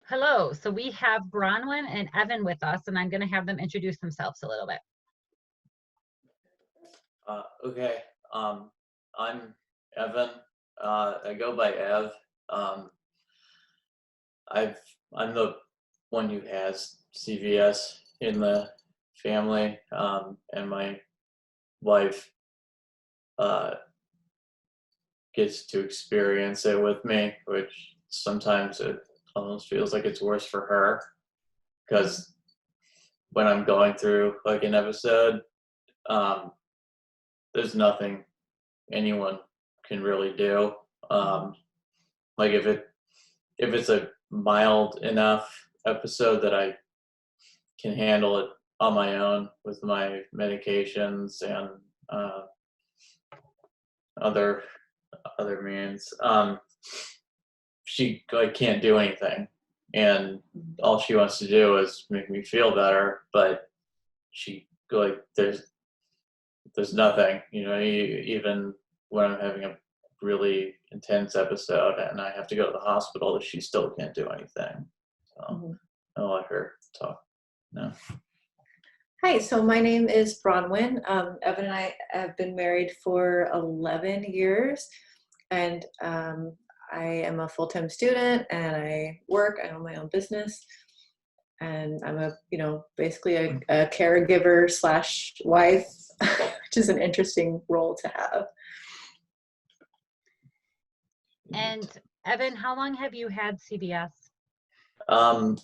Hello. So we have Bronwyn and Evan with us, and I'm going to have them introduce themselves a little bit. Okay. I'm Evan. I go by Ev. Um, I've I'm the one who has CVS in the family, and my wife uh, gets to experience it with me, which sometimes it almost feels like it's worse for her because when I'm going through like an episode, um, there's nothing anyone can really do. Like if it's a mild enough episode that I can handle it on my own with my medications and uh, other other means. She like can't do anything, and all she wants to do is make me feel better. But she like there's nothing, even when I'm having a really intense episode and I have to go to the hospital, she still can't do anything. So I'll let her talk. No. Hi, so my name is Bronwyn. Evan and I have been married for 11 years, and I am a full-time student, and I own my own business, and I'm basically a caregiver slash wife, which is an interesting role to have. And Evan, how long have you had CBS? Um,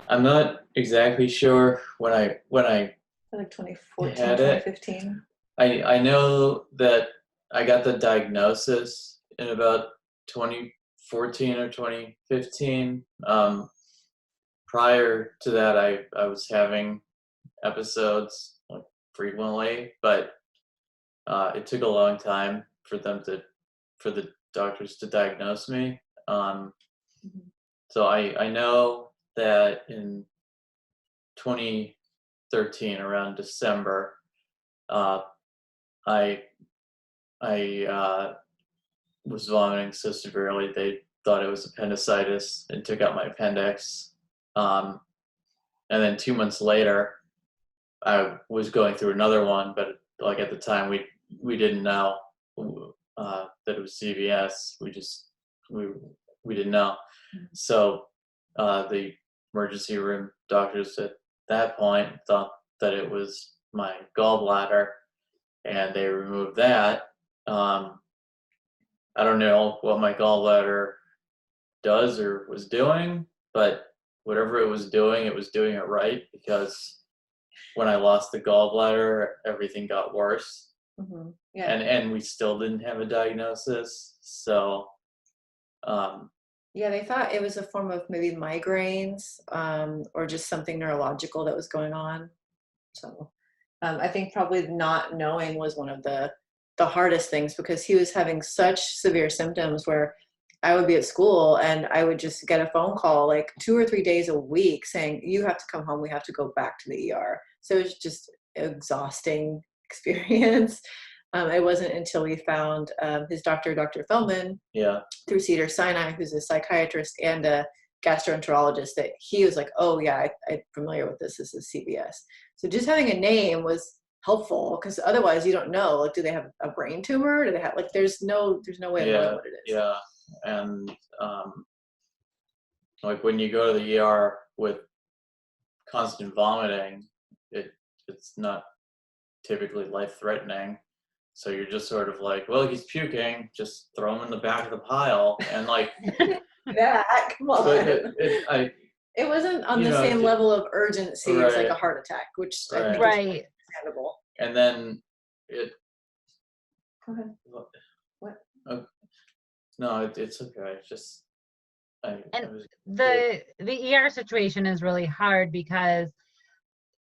I'm not exactly sure when I Like 2014, had it. 2015. I know that I got the diagnosis in about 2014 or 2015. Prior to that, I was having episodes like frequently, but it took a long time for the doctors to diagnose me. So I know that in 2013, around December, uh, I was vomiting so severely they thought it was appendicitis and took out my appendix. And then 2 months later, I was going through another one, but like at the time we didn't know that it was CVS. We didn't know. So the emergency room doctors at that point thought that it was my gallbladder, and they removed that. I don't know what my gallbladder does or was doing, but whatever it was doing it right, because when I lost the gallbladder, everything got worse. Yeah. And we still didn't have a diagnosis. So yeah, they thought it was a form of maybe migraines, or just something neurological that was going on. So I think probably not knowing was one of the hardest things, because he was having such severe symptoms where I would be at school and I would just get a phone call like 2 or 3 days a week saying, you have to come home, we have to go back to the ER. So it was just exhausting experience. It wasn't until we found his doctor, Dr. Feldman, through Cedar Sinai, who's a psychiatrist and a gastroenterologist, that he was like, oh yeah, I'm familiar with this. This is CBS. So just having a name was helpful, because otherwise you don't know, like, do they have a brain tumor? Do they have, like, there's no way of knowing what it is. Yeah. And like when you go to the ER with constant vomiting, it's not typically life-threatening. So you're just sort of like, well, he's puking, just throw him in the back of the pile. And like, yeah, come on. It wasn't on the same level of urgency as like a heart attack, which I think is understandable. And then it. Go ahead. What? No, it's okay. It's just. The ER situation is really hard because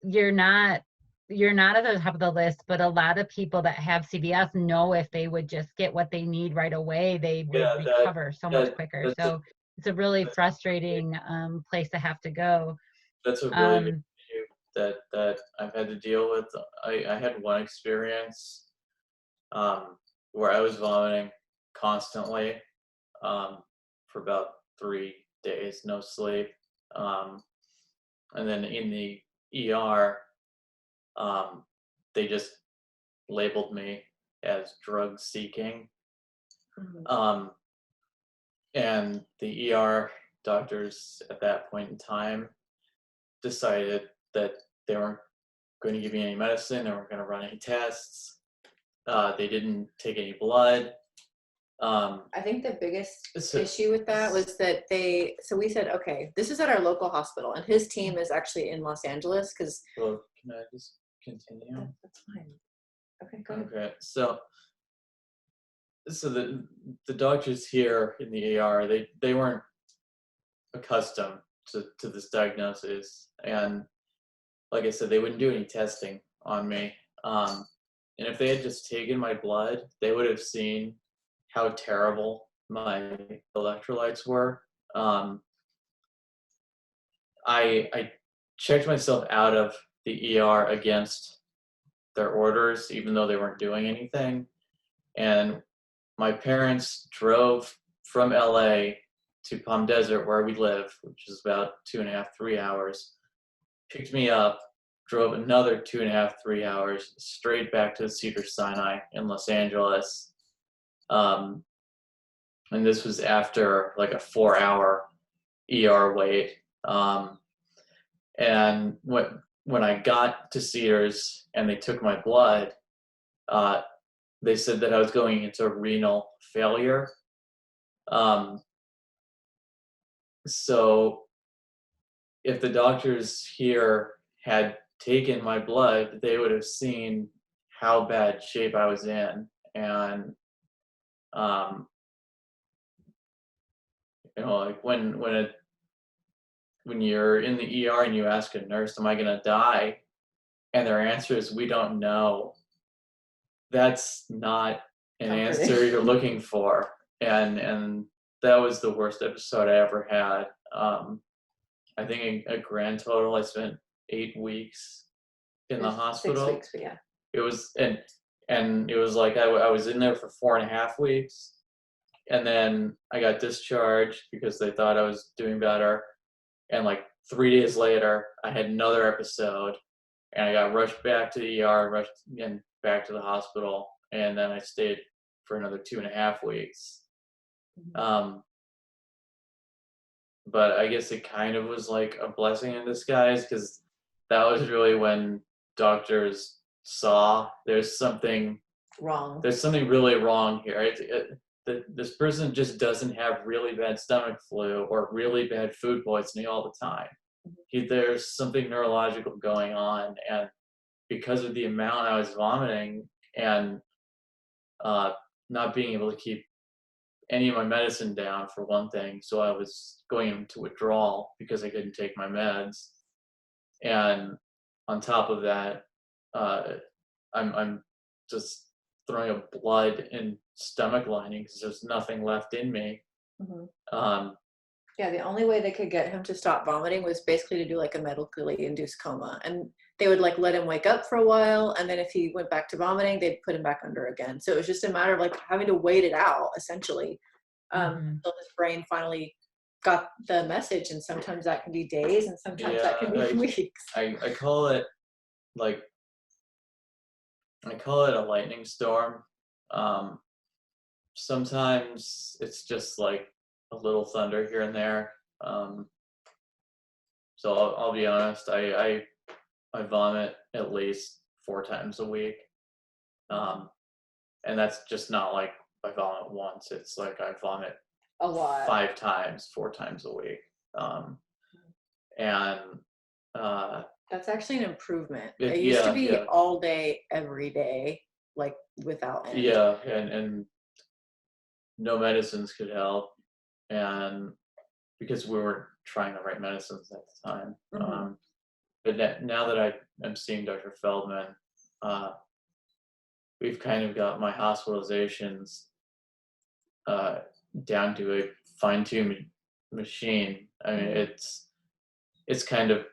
you're not at the top of the list, but a lot of people that have CVS know if they would just get what they need right away, they would recover so much quicker. So it's a really frustrating place to have to go. That's a really big issue that I've had to deal with. I had one experience where I was vomiting constantly for about days, no sleep. And then in the ER, they just labeled me as drug seeking. And the ER doctors at that point in time decided that they weren't going to give me any medicine, they weren't going to run any tests, they didn't take any blood. I think the biggest issue with that was that so we said, okay, this is at our local hospital, and his team is actually in Los Angeles, because. Well, can I just continue? That's fine. Okay, go ahead. Okay, so the doctors here in the ER, they weren't accustomed to this diagnosis, and like I said, they wouldn't do any testing on me. And if they had just taken my blood, they would have seen how terrible my electrolytes were. I checked myself out of the ER against their orders, even though they weren't doing anything. And my parents drove from LA to Palm Desert, where we live, which is about 2.5, 3 hours, picked me up, drove another 2.5, 3 hours straight back to Cedars-Sinai in Los Angeles. And this was after like a 4-hour ER wait. And when I got to Cedars and they took my blood, they said that I was going into renal failure. So if the doctors here had taken my blood, they would have seen how bad shape I was in. And like when you're in the ER and you ask a nurse, am I going to die? And their answer is, we don't know. That's not an answer you're looking for. And that was the worst episode I ever had. I think a grand total, I spent 8 weeks in the hospital. 6 weeks, but yeah. It was, and it was like I was in there for 4.5 weeks. And then I got discharged because they thought I was doing better. And like 3 days later, I had another episode, and I got rushed back to the ER, rushed again back to the hospital, and then I stayed for another 2.5 weeks. But I guess it kind of was like a blessing in disguise, because that was really when doctors saw there's something wrong. There's something really wrong here. This person just doesn't have really bad stomach flu or really bad food poisoning all the time. There's something neurological going on, and because of the amount I was vomiting and not being able to keep any of my medicine down, for one thing, so I was going into withdrawal because I couldn't take my meds. And on top of that, I'm just throwing up blood and stomach lining because there's nothing left in me. Yeah, the only way they could get him to stop vomiting was basically to do like a medically induced coma, and they would like let him wake up for a while, and then if he went back to vomiting, they'd put him back under again. So it was just a matter of like having to wait it out, essentially, until his brain finally got the message. And sometimes that can be days, and sometimes that can be weeks. I call it a lightning storm. Sometimes it's just like a little thunder here and there. So I'll be honest, I vomit at least 4 times a week. And that's just not like I vomit once. It's like I vomit a lot, 5 times, 4 times a week. And that's actually an improvement. It used to be all day, every day, like without end. Yeah, and no medicines could help. And because we weren't trying the right medicines at the time. But now that I am seeing Dr. Feldman, we've kind of got my hospitalizations down to a fine-tuned machine. I mean, it's kind of,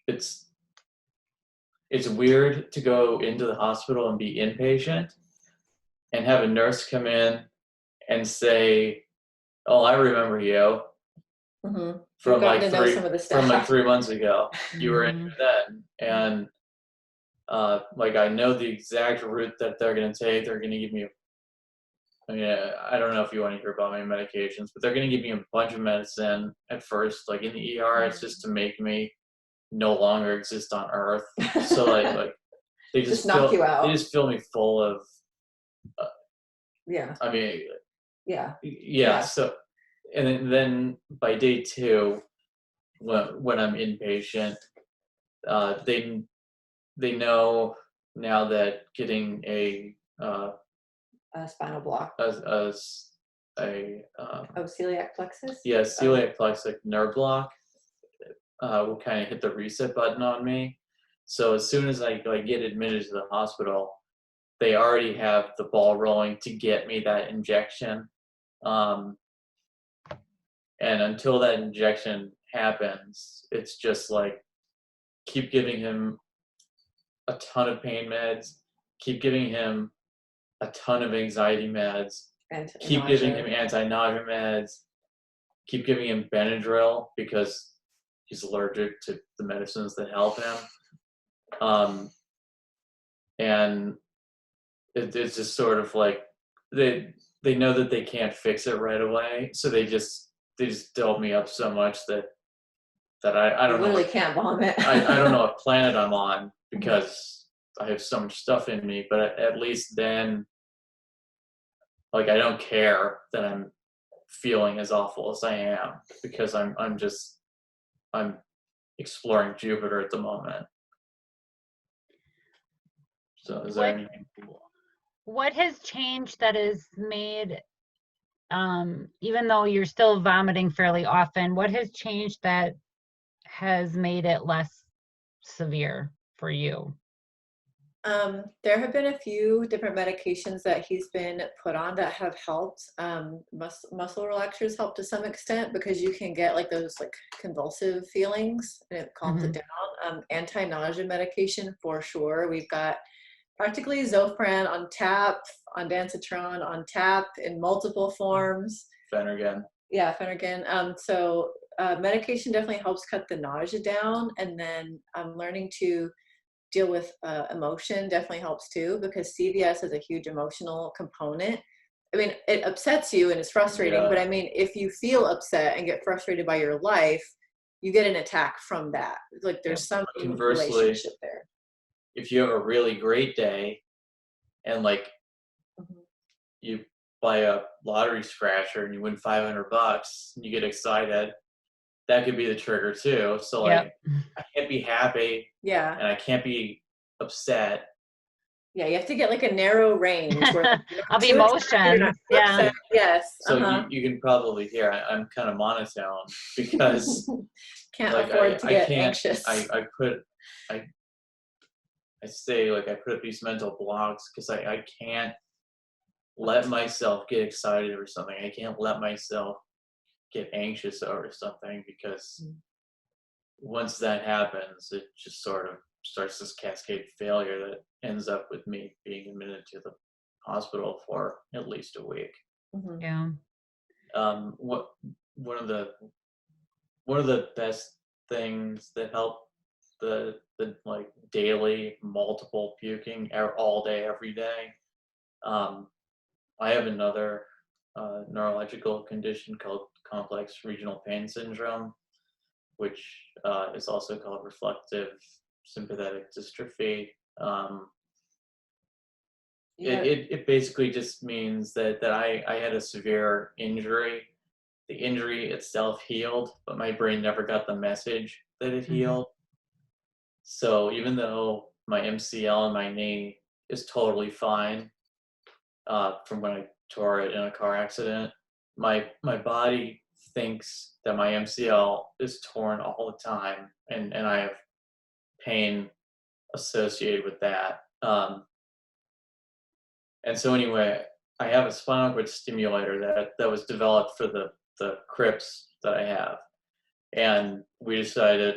it's weird to go into the hospital and be inpatient and have a nurse come in and say, "Oh, I remember you. Mm-hmm. from Gotten like to know some of the from like stuff. 3 months ago. You were in Mhm. then, and like I know the exact route that they're gonna take. They're gonna give me. I mean, I don't know if you want to hear about my medications, but they're gonna give me a bunch of medicine at first, like in the ER. It's just to make me no longer exist on Earth. So like they Just knock you out. They just fill me full of. Yeah. I mean, Yeah. yeah. So, and then by day 2, when I'm inpatient, they know now that getting a Spinal block. a Celiac plexus. yeah, celiac plexus nerve block will kind of hit the reset button on me. So as soon as I get admitted to the hospital, they already have the ball rolling to get me that injection. And until that injection happens, it's just like keep giving him a ton of pain meds, keep giving him a ton of anxiety meds, keep giving him anti-nausea meds, keep giving him Benadryl because he's allergic to the medicines that help him. And it's just sort of like they know that they can't fix it right away, so they just dope me up so much that I don't know. Literally can't vomit. I don't know what planet I'm on because I have so much stuff in me, but at least then, like, I don't care that I'm feeling as awful as I am because I'm exploring Jupiter at the moment. So is there anything? What has changed that has made, even though you're still vomiting fairly often, what has changed that has made it less severe for you? There have been a few different medications that he's been put on that have helped. Muscle relaxers help to some extent because you can get like those like convulsive feelings and it calms it down. Anti-nausea medication for sure. We've got practically Zofran on tap, ondansetron on tap in multiple forms. Phenergan. Yeah, Phenergan. So medication definitely helps cut the nausea down, and then I'm learning to deal with emotion definitely helps too, because CVS has a huge emotional component. I mean, it upsets you and it's frustrating, but I mean, if you feel upset and get frustrated by your life, you get an attack from that. Like there's some relationship there. If you have a really great day and like you buy a lottery scratcher and you win $500 and you get excited, that could be the trigger too. So like I can't be happy and I can't be upset. Yeah, you have to get like a narrow range where of emotions. Yeah. Yes. So you can probably hear I'm kind of monotone because can't afford to get anxious. I say like I put up these mental blocks because I can't let myself get excited over something. I can't let myself get anxious over something because once that happens, it just sort of starts this cascade failure that ends up with me being admitted to the hospital for at least a week. Yeah. One of the best things that help the like daily multiple puking all day every day. I have another neurological condition called complex regional pain syndrome, which is also called reflective sympathetic dystrophy. It basically just means that I had a severe injury. The injury itself healed, but my brain never got the message that it healed. So even though my MCL in my knee is totally fine from when I tore it in a car accident, my body thinks that my MCL is torn all the time, and I have pain associated with that. And so anyway, I have a spinal cord stimulator that was developed for the crips that I have. And we decided,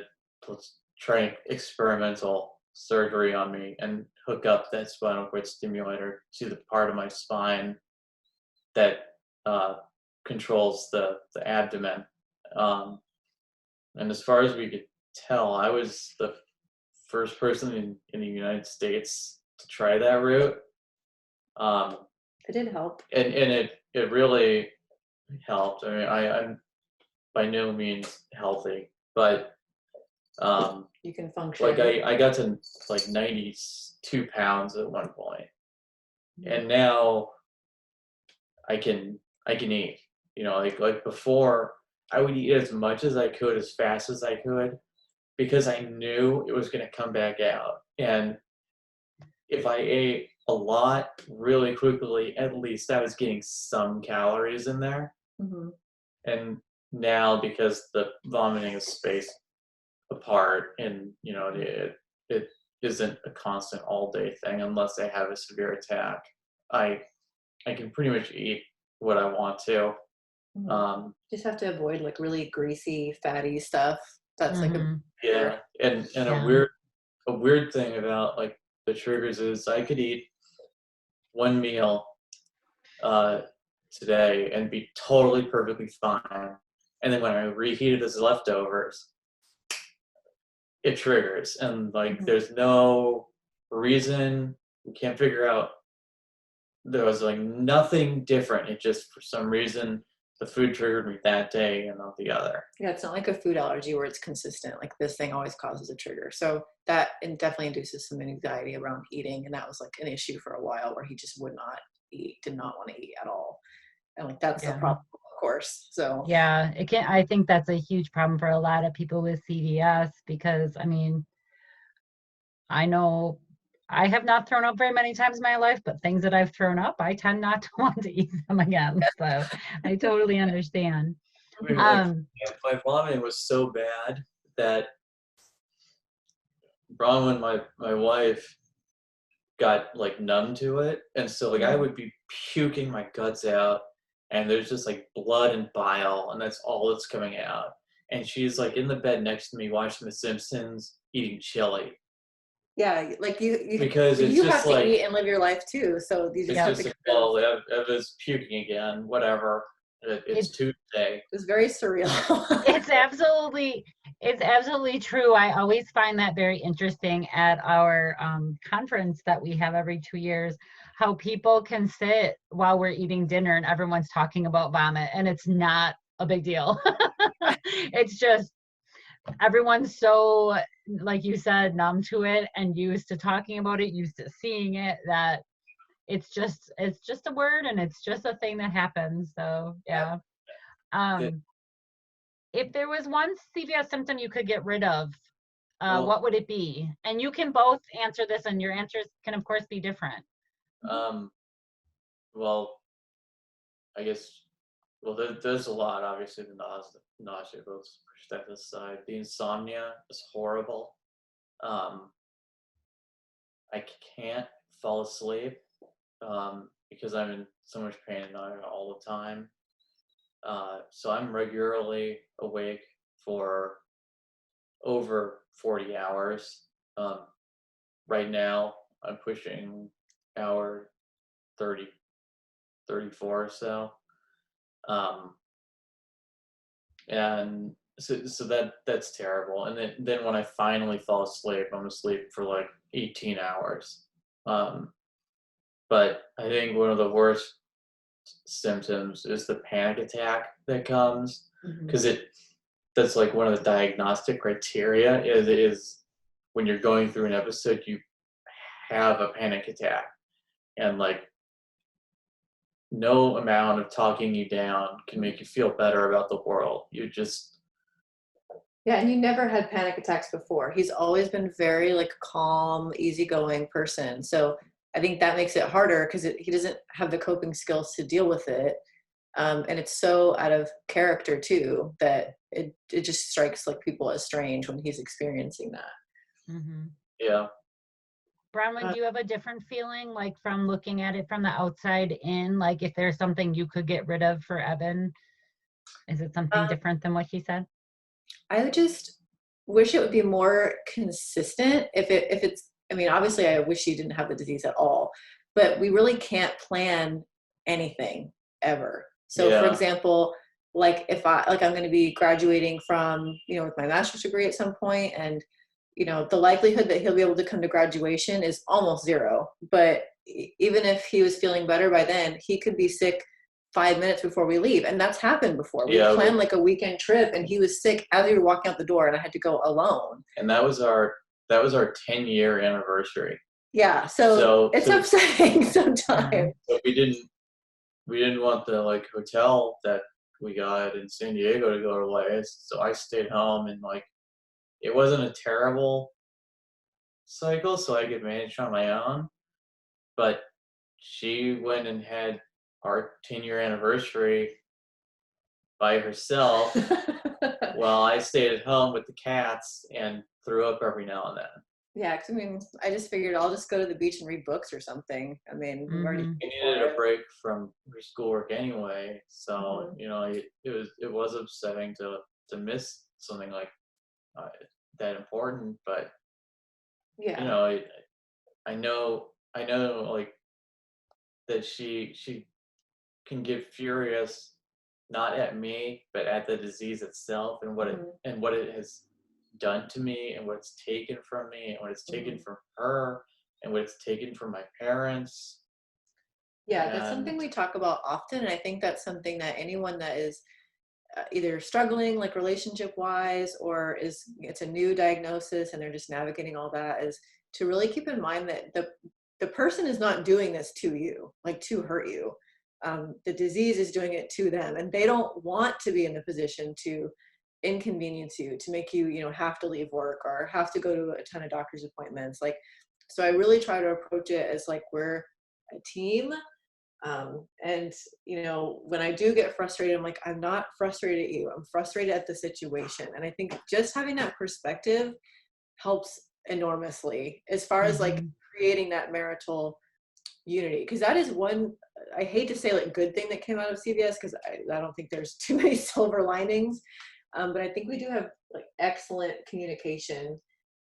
let's try experimental surgery on me and hook up that spinal cord stimulator to the part of my spine that controls the abdomen. And as far as we could tell, I was the first person in the United States to try that route. It did help. And it really helped. I mean, I'm by no means healthy, but You can function. like I got to like 92 pounds at one point, and now I can eat. You know, like before, I would eat as much as I could, as fast as I could, because I knew it was going to come back out. And if I ate a lot really quickly, at least I was getting some calories in there. Mm-hmm. And now, because the vomiting is spaced apart, and you know it isn't a constant all day thing unless I have a severe attack, I can pretty much eat what I want to. Mm-hmm. Just have to avoid like really greasy, fatty stuff. That's like a yeah. And Yeah. a weird thing about like the triggers is I could eat one meal today and be totally perfectly fine, and then when I reheat it as leftovers, it triggers, and like there's no reason. We can't figure out. There was like nothing different. It just, for some reason, the food triggered me that day and not the other. Yeah, it's not like a food allergy where it's consistent. Like this thing always causes a trigger. So that it definitely induces some anxiety around eating. And that was like an issue for a while where he just would not eat, did not want to eat at all. And like that's the problem, of course. So Yeah, it can. I think that's a huge problem for a lot of people with CVS because, I mean, I know I have not thrown up very many times in my life, but things that I've thrown up, I tend not to want to eat them again. So I totally understand. I mean, like, Um, my vomiting was so bad that Bronwyn, my wife, got like numb to it, and so like I would be puking my guts out, and there's just like blood and bile, and that's all that's coming out. And she's like in the bed next to me watching The Simpsons, eating chili. yeah, like you Because it's you just have to like eat and live your life too. So these it's just just like, well, Eva's puking again. Whatever. It's Tuesday. It was very surreal. it's absolutely true. I always find that very interesting at our conference that we have every 2 years, how people can sit while we're eating dinner and everyone's talking about vomit and it's not a big deal. It's just everyone's so, like you said, numb to it and used to talking about it, used to seeing it, that it's just a word and it's just a thing that happens. So yeah. If there was one CVS symptom you could get rid of, what would it be? And you can both answer this, and your answers can, of course, be different. Well, I guess, well, there's a lot. Obviously, the nausea, let's push that aside. The insomnia is horrible. I can't fall asleep because I'm in so much pain and nausea all the time. So I'm regularly awake for over 40 hours. Right now, I'm pushing hour 30, 34 or so. And so that's terrible. And then when I finally fall asleep, I'm asleep for like 18 hours. But I think one of the worst symptoms is the panic attack that comes, because that's like one of the diagnostic criteria is when you're going through an episode, you have a panic attack, and like no amount of talking you down can make you feel better about the world. You just and you never had panic attacks before. He's always been very like calm, easygoing person. So I think that makes it harder because he doesn't have the coping skills to deal with it. And it's so out of character too that it just strikes like people as strange when he's experiencing that. Yeah. Bronwyn, do you have a different feeling, like from looking at it from the outside in, like if there's something you could get rid of for Evan? Is it something different than what he said? I would just wish it would be more consistent. If it's, I mean, obviously I wish he didn't have the disease at all, but we really can't plan anything ever. So for example, like I'm going to be graduating from, with my master's degree at some point, and the likelihood that he'll be able to come to graduation is almost zero. But even if he was feeling better by then, he could be sick 5 minutes before we leave. And that's happened before. We planned like a weekend trip, and he was sick as we were walking out the door, and I had to go alone. And that was our 10-year anniversary. Yeah. So it's upsetting sometimes. So we didn't want the like hotel that we got in San Diego to go away. So I stayed home, and like, it wasn't a terrible cycle, so I could manage on my own. But she went and had our 10-year anniversary by herself while I stayed at home with the cats and threw up every now and then. Yeah, because I mean, I just figured I'll just go to the beach and read books or something. I mean, we've already needed a break from her schoolwork anyway, so it was upsetting to miss something like that important. But yeah, I know like that she can get furious, not at me, but at the disease itself, and what it has done to me, and what it's taken from me, and what it's taken from her, and what it's taken from my parents. Yeah, that's something we talk about often, and I think that's something that anyone that is either struggling like relationship wise, or it's a new diagnosis and they're just navigating all that, is to really keep in mind that the person is not doing this to you, like to hurt you. The disease is doing it to them, and they don't want to be in the position to inconvenience you, to make you have to leave work or have to go to a ton of doctor's appointments. Like, so I really try to approach it as like we're a team. And when I do get frustrated, I'm like, I'm not frustrated at you, I'm frustrated at the situation. And I think just having that perspective helps enormously as far as like creating that marital unity, because that is one, I hate to say like good thing that came out of CVS, because I don't think there's too many silver linings, but I think we do have like excellent communication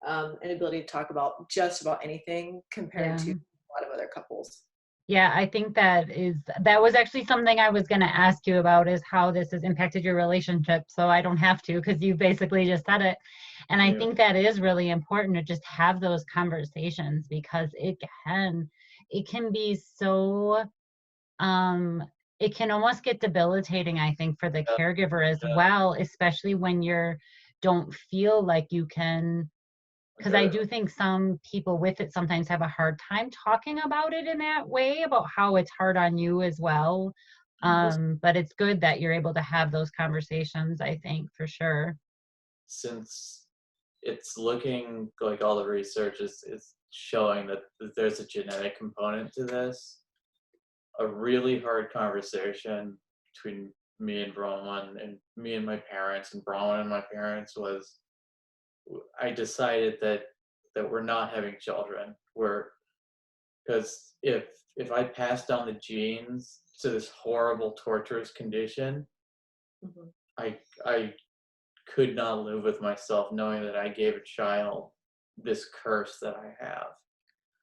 and ability to talk about just about anything compared to a lot of other couples. Yeah, I think that was actually something I was going to ask you about, is how this has impacted your relationship. So I don't have to, because you basically just said it. And I think that is really important to just have those conversations, because it can be so, it can almost get debilitating, I think, for the caregiver as well, especially when don't feel like you can. Because I do think some people with it sometimes have a hard time talking about it in that way, about how it's hard on you as well. But it's good that you're able to have those conversations, I think, for sure. Since it's looking like all the research is showing that there's a genetic component to this, a really hard conversation between me and Bronwyn, and me and my parents, and Bronwyn and my parents, was I decided that we're not having children. Because if I pass down the genes to this horrible, torturous condition, I could not live with myself knowing that I gave a child this curse that I have.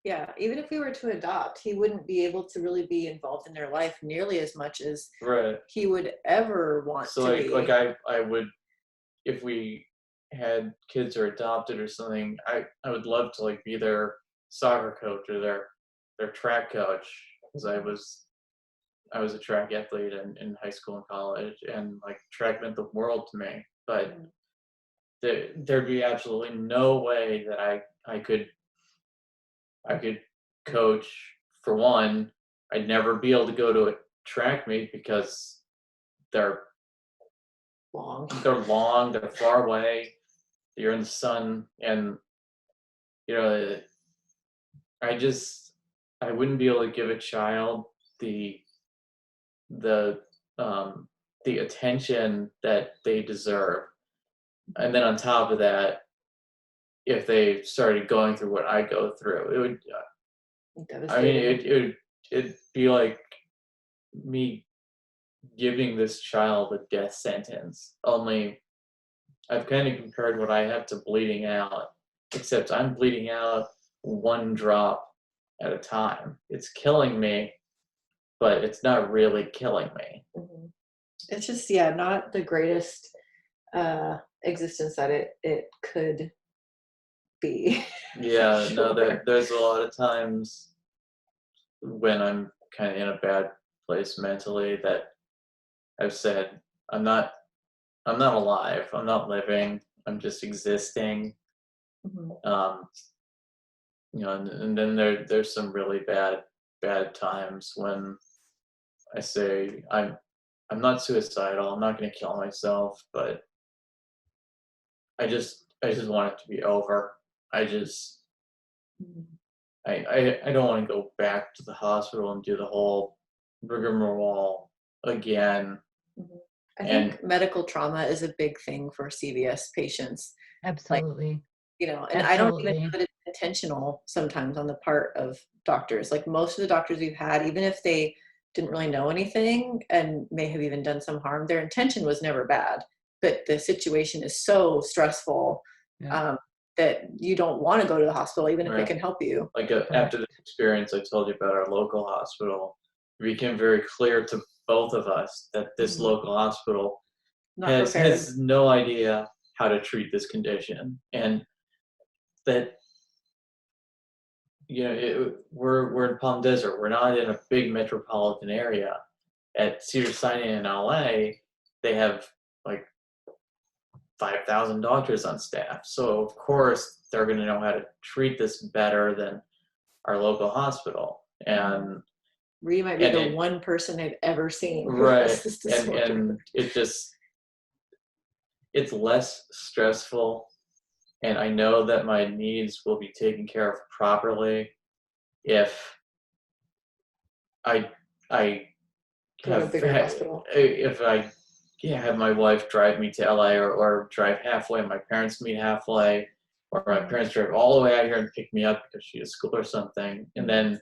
Yeah, even if we were to adopt, he wouldn't be able to really be involved in their life nearly as much as he would ever want to be. So like I would, if we had kids or adopted or something, I would love to like be their soccer coach or their track coach, because I was a track athlete in high school and college, and like track meant the world to me. But there'd be absolutely no way that I could coach. For one, I'd never be able to go to a track meet because they're long, they're far away, you're in the sun, and I wouldn't be able to give a child the attention that they deserve. And then on top of that, if they started going through what I go through, it would, it'd be like me giving this child a death sentence. Only I've kind of compared what I have to bleeding out, except I'm bleeding out one drop at a time. It's killing me, but it's not really killing me. It's just, not the greatest existence that it could be. Yeah, no, Sure. there's a lot of times when I'm kind of in a bad place mentally that I've said, I'm not I'm not alive. I'm not living. I'm just existing. Mhm. Um, and then there's some really bad times when I say I'm not suicidal. I'm not going to kill myself, but I just want it to be over. I just Mhm. I don't want to go back to the hospital and do the whole rigmarole again. Mhm. I And think medical trauma is a big thing for CVS patients. Like, Absolutely. and I don't even Absolutely. know that it's intentional sometimes on the part of doctors. Like most of the doctors we've had, even if they didn't really know anything and may have even done some harm, their intention was never bad. But the situation is so stressful Yeah. um, that you don't want to go to the hospital, even if it right, can help you. like Correct. after the experience I told you about our local hospital, it became very clear to both of us that this Mhm. local hospital Not prepared. has no idea how to treat this condition, and that we're in Palm Desert. We're not in a big metropolitan area. At Cedars-Sinai in LA, they have like 5,000 doctors on staff. So of course they're going to know how to treat this better than our local hospital. And Ree might be and the it one person I've ever seen who right has this and disorder. it just it's less stressful, and I know that my needs will be taken care of properly if I I Go to a bigger hospital. if I have my wife drive me to LA, or drive halfway, my parents meet halfway, or my Mhm. parents drive all the way out here and pick me up because she has school or something, and Mhm. then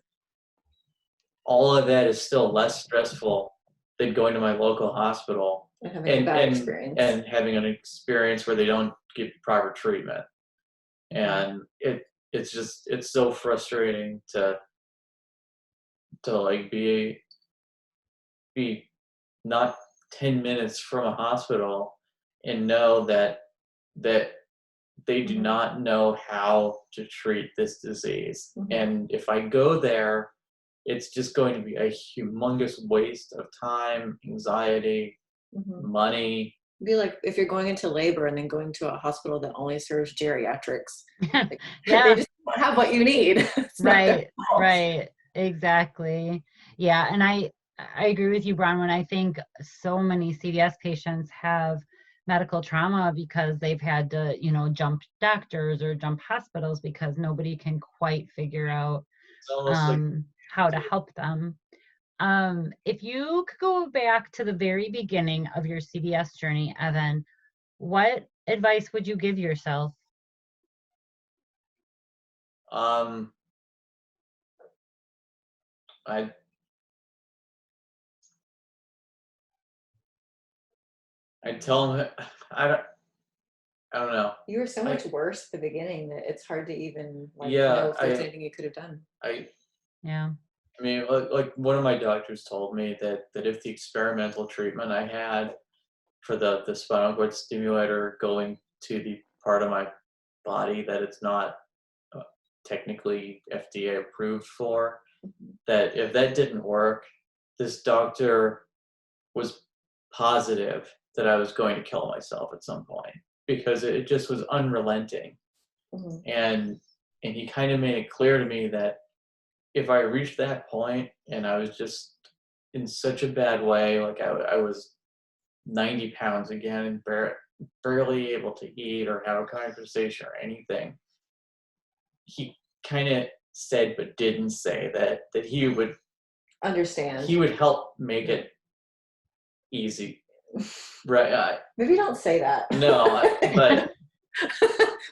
all of that is still less stressful than going to my local hospital And having a and bad and experience. and having an experience where they don't give you proper treatment. Mhm. And it's so frustrating to like be not 10 minutes from a hospital and know that they do Mhm. not know how to treat this disease. Mhm. And if I go there, it's just going to be a humongous waste of time, anxiety, Mhm. money. Be like if you're going into labor and then going to a hospital that only serves geriatrics. Like, they Yeah. just don't have what you need. It's not their Right. fault. Right. Exactly. Yeah. And I agree with you, Bronwyn. I think so many CVS patients have medical trauma because they've had to, jump doctors or jump hospitals because nobody can quite figure out It's almost like how to help them. If you could go back to the very beginning of your CVS journey, Evan, what advice would you give yourself? um I I tell them I don't know. You were so much I worse at the beginning that it's hard to even know yeah, if there's anything you could have done. I Yeah. I mean, like one of my doctors told me that if the experimental treatment I had for the spinal cord stimulator going to the part of my body that it's not uh, technically FDA approved for, Mhm. that if that didn't work, this doctor was positive that I was going to kill myself at some point because it just was unrelenting. Mhm. And he kind of made it clear to me that if I reached that point and I was just in such a bad way, like I was 90 pounds again and barely able to eat or have a conversation or anything, he kind of said but didn't say that he Understand. would help make it easy. Right? Maybe don't say that. No, but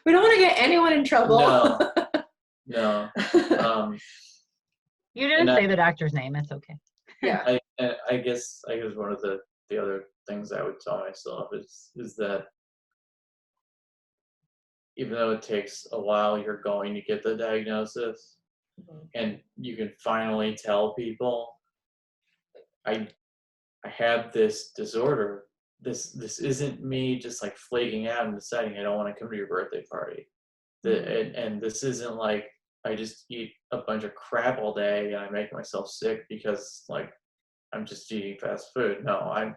We don't want to get anyone in trouble. no, no. Um, You and didn't say the doctor's name. It's okay. Yeah. I guess one of the other things I would tell myself is that even though it takes a while, you're going to get the diagnosis, Mhm. and you can finally tell people. I I have this disorder. This isn't me just like flaking out and deciding I don't want to come to your birthday party. And this isn't like I just eat a bunch of crap all day and I make myself sick because like I'm just eating fast food. No,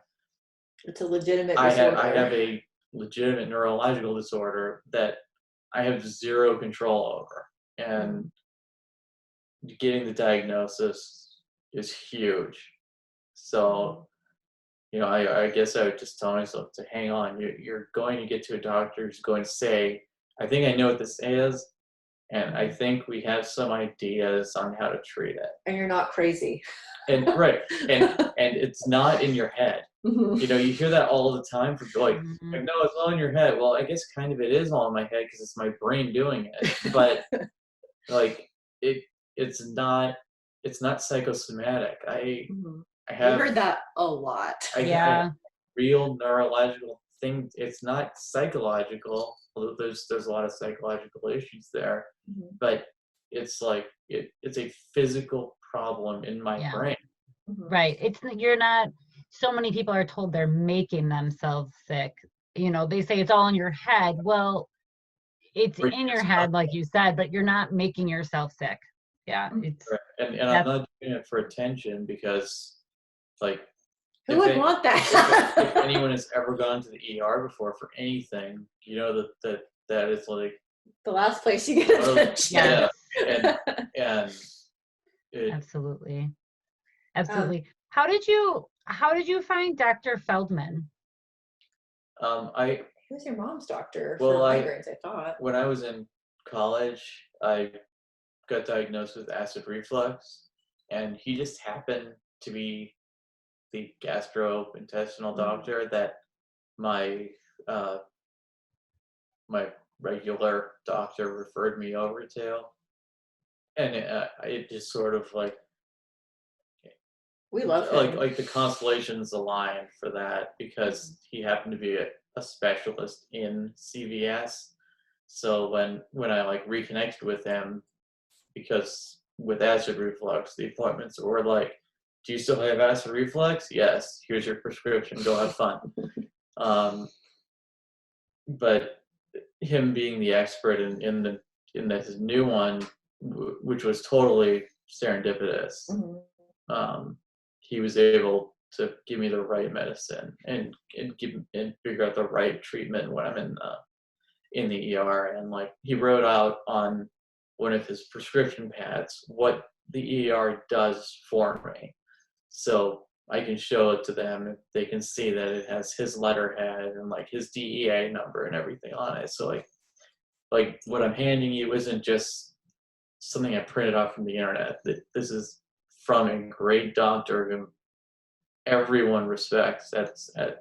It's a legitimate disorder. I have a legitimate neurological disorder that I have zero control over, and getting the diagnosis is huge. So, I guess I would just tell myself to hang on. You're going to get to a doctor who's going to say, I think I know what this is, and I think we have some ideas on how to treat it. And you're not crazy. And right, and it's not in your head. You hear that all the time from like, no, it's all in your head. Well, I guess kind of it is all in my head because it's my brain doing it. But like it's not psychosomatic. I have heard that a lot. I have real neurological thing. It's not psychological, although there's a lot of psychological issues there. But it's like it's a physical problem in my brain. Right. You're not. So many people are told they're making themselves sick. They say it's all in your head. Well, it's in your head, like you said, but you're not making yourself sick. Yeah. It's and I'm not doing it for attention because, like, who would want that? if anyone has ever gone to the ER before for anything, that is like the last place you get attention. Yeah, and absolutely. How did you find Dr. Feldman? He was your mom's doctor for migraines, I thought. When I was in college, I got diagnosed with acid reflux, and he just happened to be the gastrointestinal doctor that my regular doctor referred me over to, and it just sort of like we love him. Like the constellations aligned for that because he happened to be a specialist in CVS. So when I like reconnected with him, because with acid reflux, the appointments were like, do you still have acid reflux? Yes. Here's your prescription. Go have fun. But him being the expert in this new one, which was totally serendipitous, he was able to give me the right medicine and figure out the right treatment when I'm in the ER. And like he wrote out on one of his prescription pads what the ER does for me, so I can show it to them if they can see that it has his letterhead and like his DEA number and everything on it. So like what I'm handing you isn't just something I printed off from the internet. This is from a great doctor who everyone respects at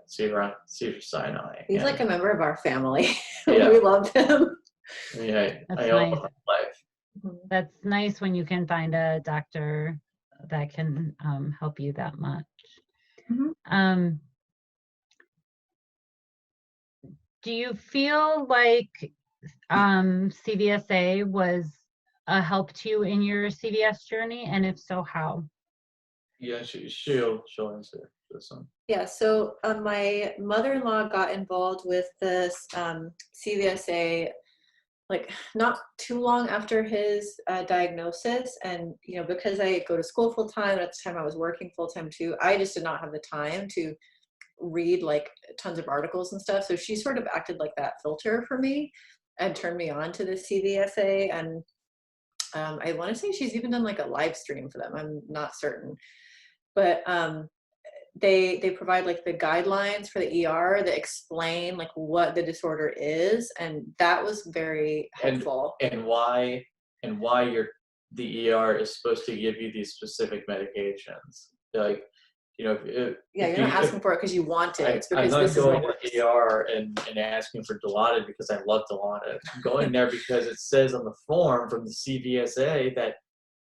Cedar Sinai. He's like a member of our family. Yeah. We love him. Yeah, I owe him my life. That's nice when you can find a doctor that can help you that much. Do you feel like CVSA was a help to you in your CVS journey, and if so, how? Yeah, she'll answer this one. Yeah, so my mother-in-law got involved with this CVSA like not too long after his diagnosis, and because I go to school full time, at the time I was working full time too, I just did not have the time to read like tons of articles and stuff. So she sort of acted like that filter for me and turned me on to the CVSA. And I want to say she's even done like a live stream for them. I'm not certain, but they provide like the guidelines for the ER that explain like what the disorder is, and that was very helpful. And why the ER is supposed to give you these specific medications. Like, you're not asking for it because you want it. It's because I'm not this going is to the ER and asking for Dilaudid because I love Dilaudid. I'm going there because it says on the form from the CVSA that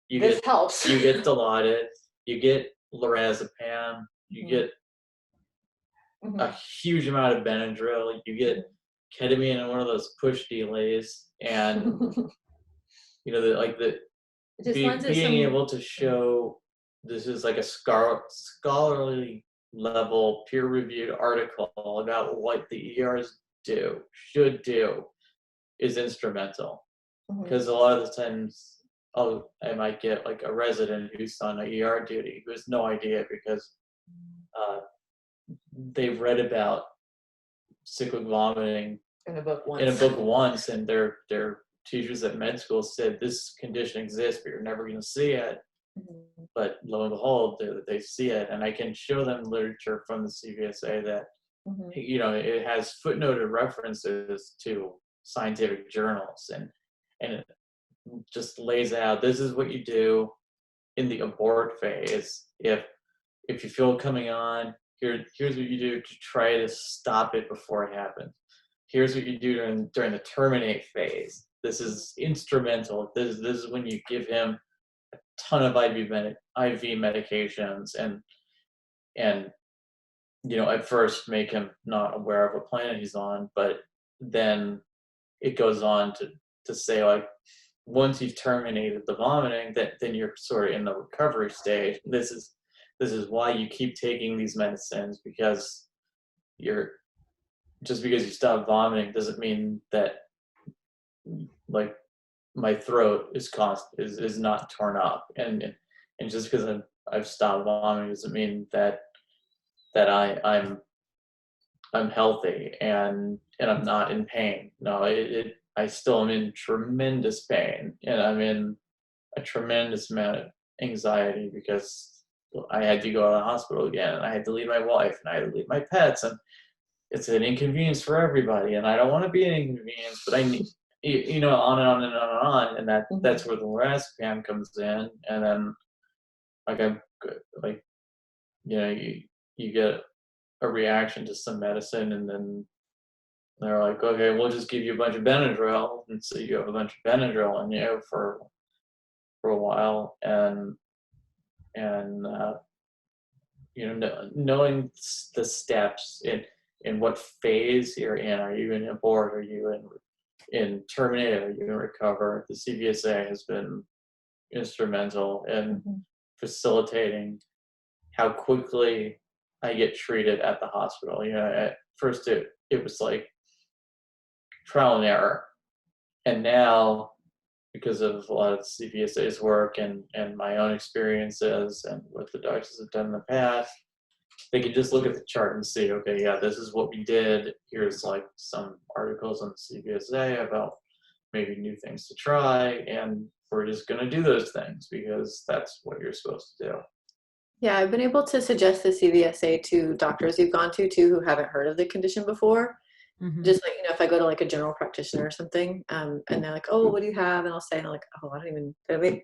you get Dilaudid, you get lorazepam, you get a huge amount of Benadryl, you get ketamine and one of those push delays, and being able to show this is like a scholarly level peer-reviewed article about what the ERs should do is instrumental. Because a lot of the times I might get like a resident who's on a ER duty who has no idea because they've read about cyclic vomiting In a book once, and their teachers at med school said this condition exists, but you're never going to see it. But lo and behold, they see it, and I can show them literature from the CVSA that it has footnoted references to scientific journals, and it just lays out this is what you do in the abort phase. If you feel it coming on, here's what you do to try to stop it before it happens. Here's what you do during the terminate phase. This is instrumental. This is when you give him a ton of IV medications and at first make him not aware of what planet he's on, but then it goes on to say, like, once you've terminated the vomiting, then you're sort of in the recovery stage. This is why you keep taking these medicines, because just because you stop vomiting doesn't mean that, like, my throat is not torn up, and just because I've stopped vomiting doesn't mean that I'm healthy and I'm not in pain. No, I still am in tremendous pain, and I'm in a tremendous amount of anxiety because I had to go to the hospital again, and I had to leave my wife, and I had to leave my pets, and it's an inconvenience for everybody, and I don't want to be an inconvenience, but I need, on and on and on and on, and that's where the lorazepam comes in, and then you get a reaction to some medicine, and then they're like, okay, we'll just give you a bunch of Benadryl, and so you have a bunch of Benadryl in you for a while, and knowing the steps in what phase you're in. Are you in abort? Are you in terminate? Are you in recover? The CVSA has been instrumental in facilitating how quickly I get treated at the hospital. At first it was like trial and error, and now, because of a lot of CVSA's work and my own experiences and what the doctors have done in the past, they can just look at the chart and see, okay, yeah, this is what we did. Here's like some articles on the CVSA about maybe new things to try, and we're just going to do those things because that's what you're supposed to do. Yeah, I've been able to suggest the CVSA to doctors we've gone to too who haven't heard of the condition before. Just like, if I go to like a general practitioner or something, and they're like, oh, what do you have? And I'll say, and I'm like, oh,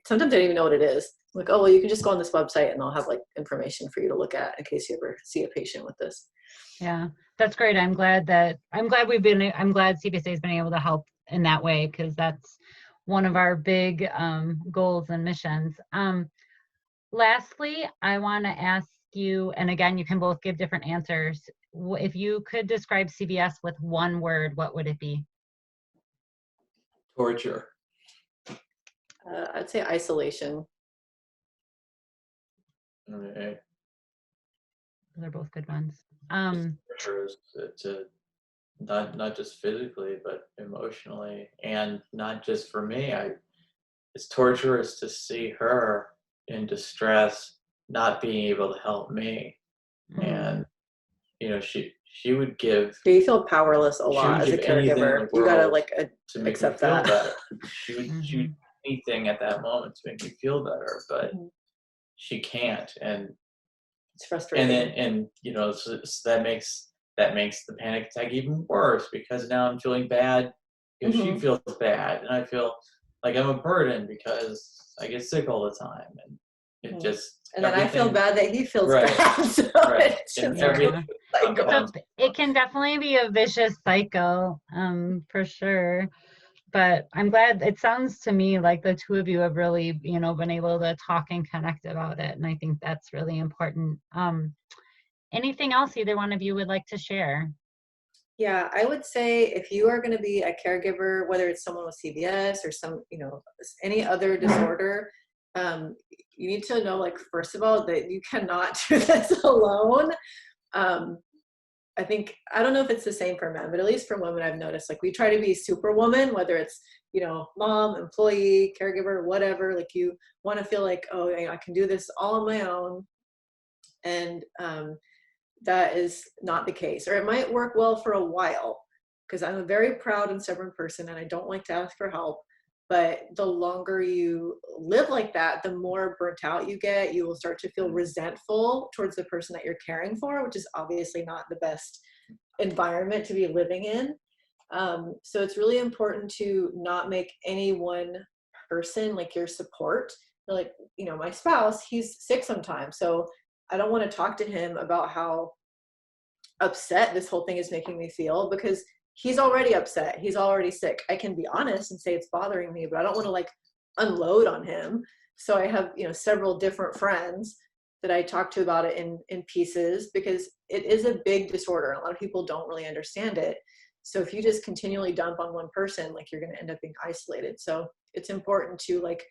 sometimes I don't even know what it is. I'm like, oh, well, you can just go on this website and I'll have like information for you to look at in case you ever see a patient with this. Yeah, that's great. I'm glad CVSA has been able to help in that way, because that's one of our big goals and missions. Lastly, I want to ask you, and again, you can both give different answers. If you could describe CVS with one word, what would it be? Torture. I'd say isolation. Okay. Those are both good ones. Torture is to not just physically, but emotionally, and not just for me. It's torturous to see her in distress, not being able to help me, and she would give. You feel powerless a lot as a caregiver. You gotta accept that. Better. She would do anything at that moment to make me feel better, but she can't, and it's frustrating. And so that makes the panic attack even worse, because now I'm feeling bad because she feels bad, and I feel like I'm a burden because I get sick all the time, and it just. And then I feel bad that he feels bad. So it's just so it can definitely be a vicious cycle, for sure. But I'm glad, it sounds to me like the two of you have really, been able to talk and connect about it. And I think that's really important. Anything else either one of you would like to share? Yeah, I would say if you are going to be a caregiver, whether it's someone with CVS or any other disorder, you need to know, like, first of all, that you cannot do this alone. I think, I don't know if it's the same for men, but at least for women, I've noticed, like, we try to be superwoman, whether it's, you know, mom, employee, caregiver, whatever. Like, you want to feel like, oh, I can do this all on my own. And that is not the case. Or it might work well for a while, because I'm a very proud and stubborn person and I don't like to ask for help. But the longer you live like that, the more burnt out you get. You will start to feel resentful towards the person that you're caring for, which is obviously not the best environment to be living in. So it's really important to not make any one person like your support. Like, you know, my spouse, he's sick sometimes. So I don't want to talk to him about how upset this whole thing is making me feel, because he's already upset. He's already sick. I can be honest and say it's bothering me, but I don't want to like unload on him. So I have, you know, several different friends that I talk to about it in pieces, because it is a big disorder. And a lot of people don't really understand it. So if you just continually dump on one person, like, you're going to end up being isolated. So it's important to like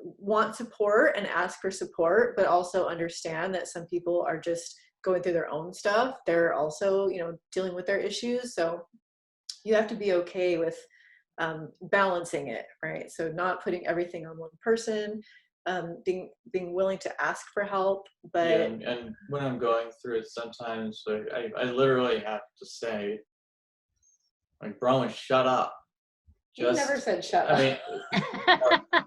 want support and ask for support, but also understand that some people are just going through their own stuff. They're also, you know, dealing with their issues. So you have to be okay with balancing it, right? So not putting everything on one person, being willing to ask for help. But yeah, and when I'm going through it, sometimes like, I literally have to say, like, Bronwyn, shut up. you never said shut up. I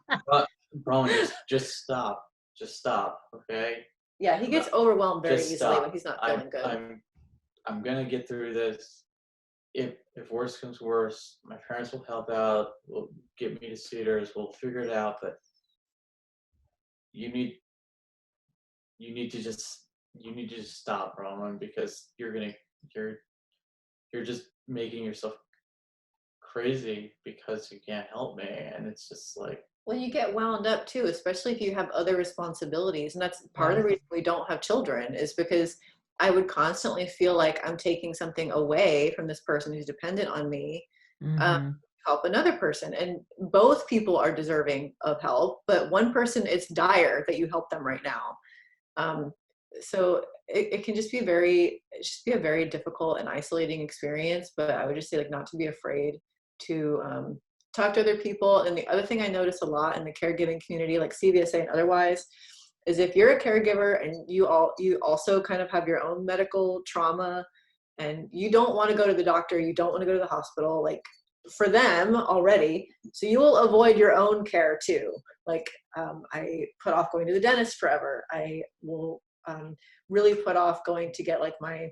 mean, Bronwyn, just stop. Just stop, okay? Yeah, he gets overwhelmed very Just easily stop. when he's not feeling good. I'm gonna get through this. If worse comes worse, my parents will help out. Will get me to Cedars. We'll figure it out. But you need to just stop, Roman, because you're just making yourself crazy because you can't help me, and it's just like. Well, you get wound up too, especially if you have other responsibilities. And that's part of the reason we don't have children, is because I would constantly feel like I'm taking something away from this person who's dependent on me, help another person. And both people are deserving of help, but one person, it's dire that you help them right now. So it can just be a very difficult and isolating experience. But I would just say, like, not to be afraid to talk to other people. And the other thing I notice a lot in the caregiving community, like CVSA and otherwise, is if you're a caregiver and you also kind of have your own medical trauma and you don't want to go to the doctor, you don't want to go to the hospital, like, for them already, so you will avoid your own care too. Like, I put off going to the dentist forever. I will really put off going to get like my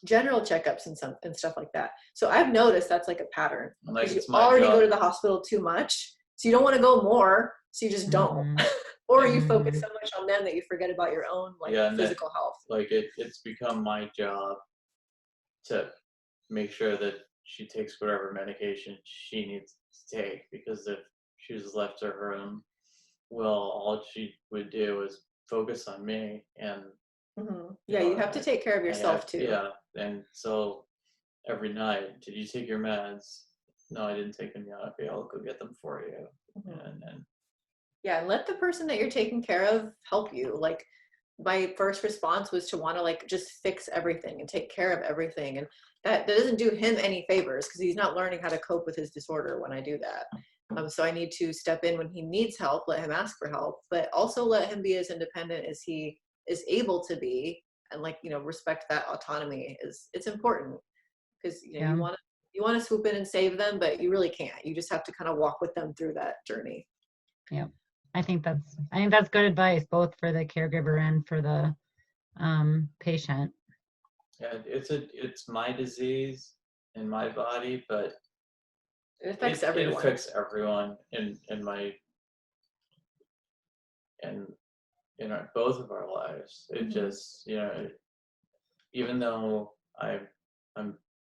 general checkups and stuff like that. So I've noticed that's like a pattern. Like, you already go to the hospital too much, so you don't want to go more, so you just don't. Or you focus so much on them that you forget about your own physical health. Like, it's become my job to make sure that she takes whatever medication she needs to take, because if she was left to her own, well, all she would do is focus on me. And yeah, you have to take care of yourself too. Yeah, and so every night, did you take your meds? No, I didn't take them yet. Okay, I'll go get them for you. And yeah, and let the person that you're taking care of help you. Like, my first response was to want to like just fix everything and take care of everything, and that doesn't do him any favors, because he's not learning how to cope with his disorder when I do that. So I need to step in when he needs help, let him ask for help, but also let him be as independent as he is able to be, and like, you know, respect that autonomy. It's important, because you know, you want to swoop in and save them, but you really can't. You just have to kind of walk with them through that journey. Yeah, I think that's good advice, both for the caregiver and for the patient. Yeah, it's my disease in my body, but it affects everyone. It affects everyone in both of our lives. It just, you know, even though I'm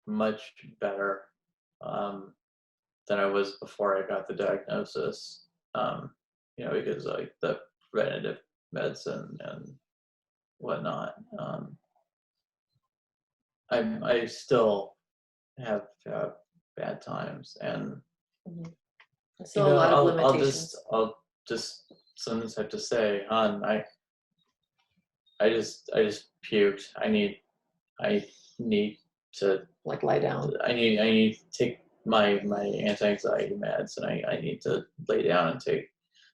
much better than I was before I got the diagnosis, you know, because like the preventative medicine and whatnot, I still have bad times, and so a lot of limitations. I'll just sometimes have to say, hon, I just puked. I need to Like lie down. I need to take my anti-anxiety meds, and I need to lay down and take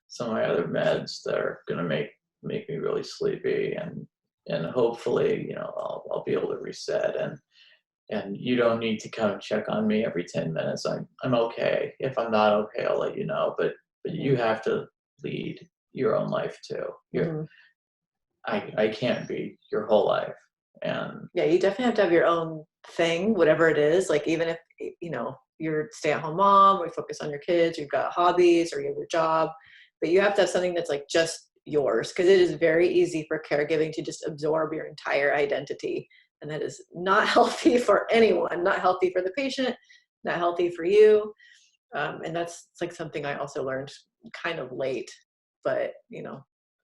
some of my other meds that are gonna make me really sleepy, and hopefully, you know, I'll be able to reset, and you don't need to come check on me every 10 minutes. I'm okay. If I'm not okay, I'll let you know. But you have to lead your own life too. I can't be your whole life. And yeah, you definitely have to have your own thing, whatever it is. Like even if, you know, you're a stay-at-home mom, or you focus on your kids, you've got hobbies, or you have your job, but you have to have something that's like just yours, because it is very easy for caregiving to just absorb your entire identity, and that is not healthy for anyone, not healthy for the patient, not healthy for you. And that's like something I also learned kind of late, but you know,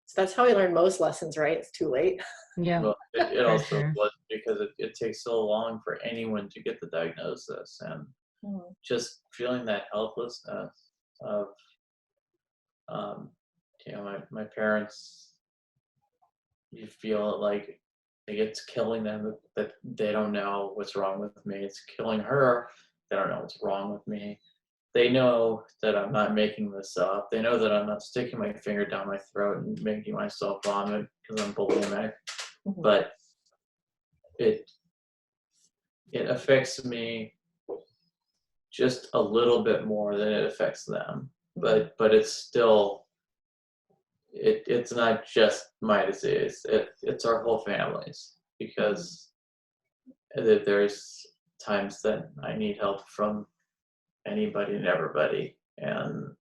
so that's how I learned most lessons, right? It's too late. Yeah. well, it For also sure. was because it takes so long for anyone to get the diagnosis, and just feeling that helplessness of, you know, my parents, you feel like it's killing them that they don't know what's wrong with me. It's killing her. They don't know what's wrong with me. They know that I'm not making this up. They know that I'm not sticking my finger down my throat and making myself vomit because I'm bulimic. But it affects me just a little bit more than it affects them. But it's still, it's not just my disease. It's our whole family's, because there's times that I need help from anybody and everybody, and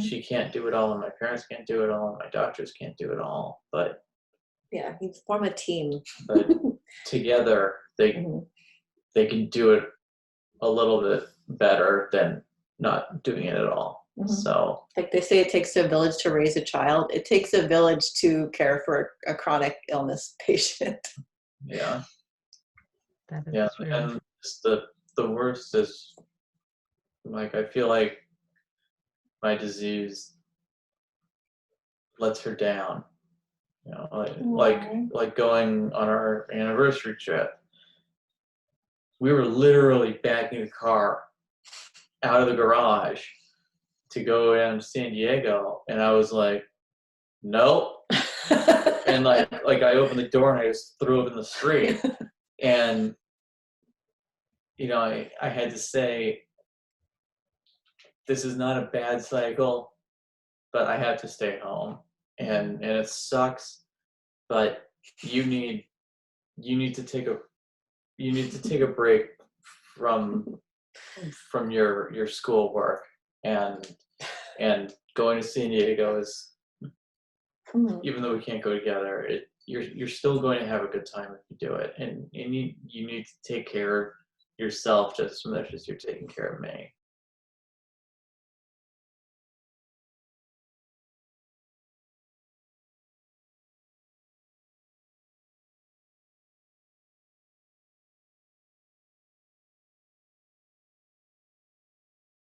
she can't do it all, and my parents can't do it all, and my doctors can't do it all, but Yeah, you form a team. but together they can do it a little bit better than not doing it at all. So like they say, it takes a village to raise a child. It takes a village to care for a chronic illness patient. yeah, That is yeah, true. and the worst is, like, I feel like my disease lets her down. You know, like going on our anniversary trip, we were literally backing the car out of the garage to go down to San Diego, and I was like, nope. And like I opened the door and I just threw it in the street. And you know, I had to say, this is not a bad cycle, but I have to stay home, and it sucks, but you need to take a break from your schoolwork, and going to San Diego is, even though we can't go together, you're still going to have a good time if you do it, and you need to take care of yourself just as much as you're taking care of me.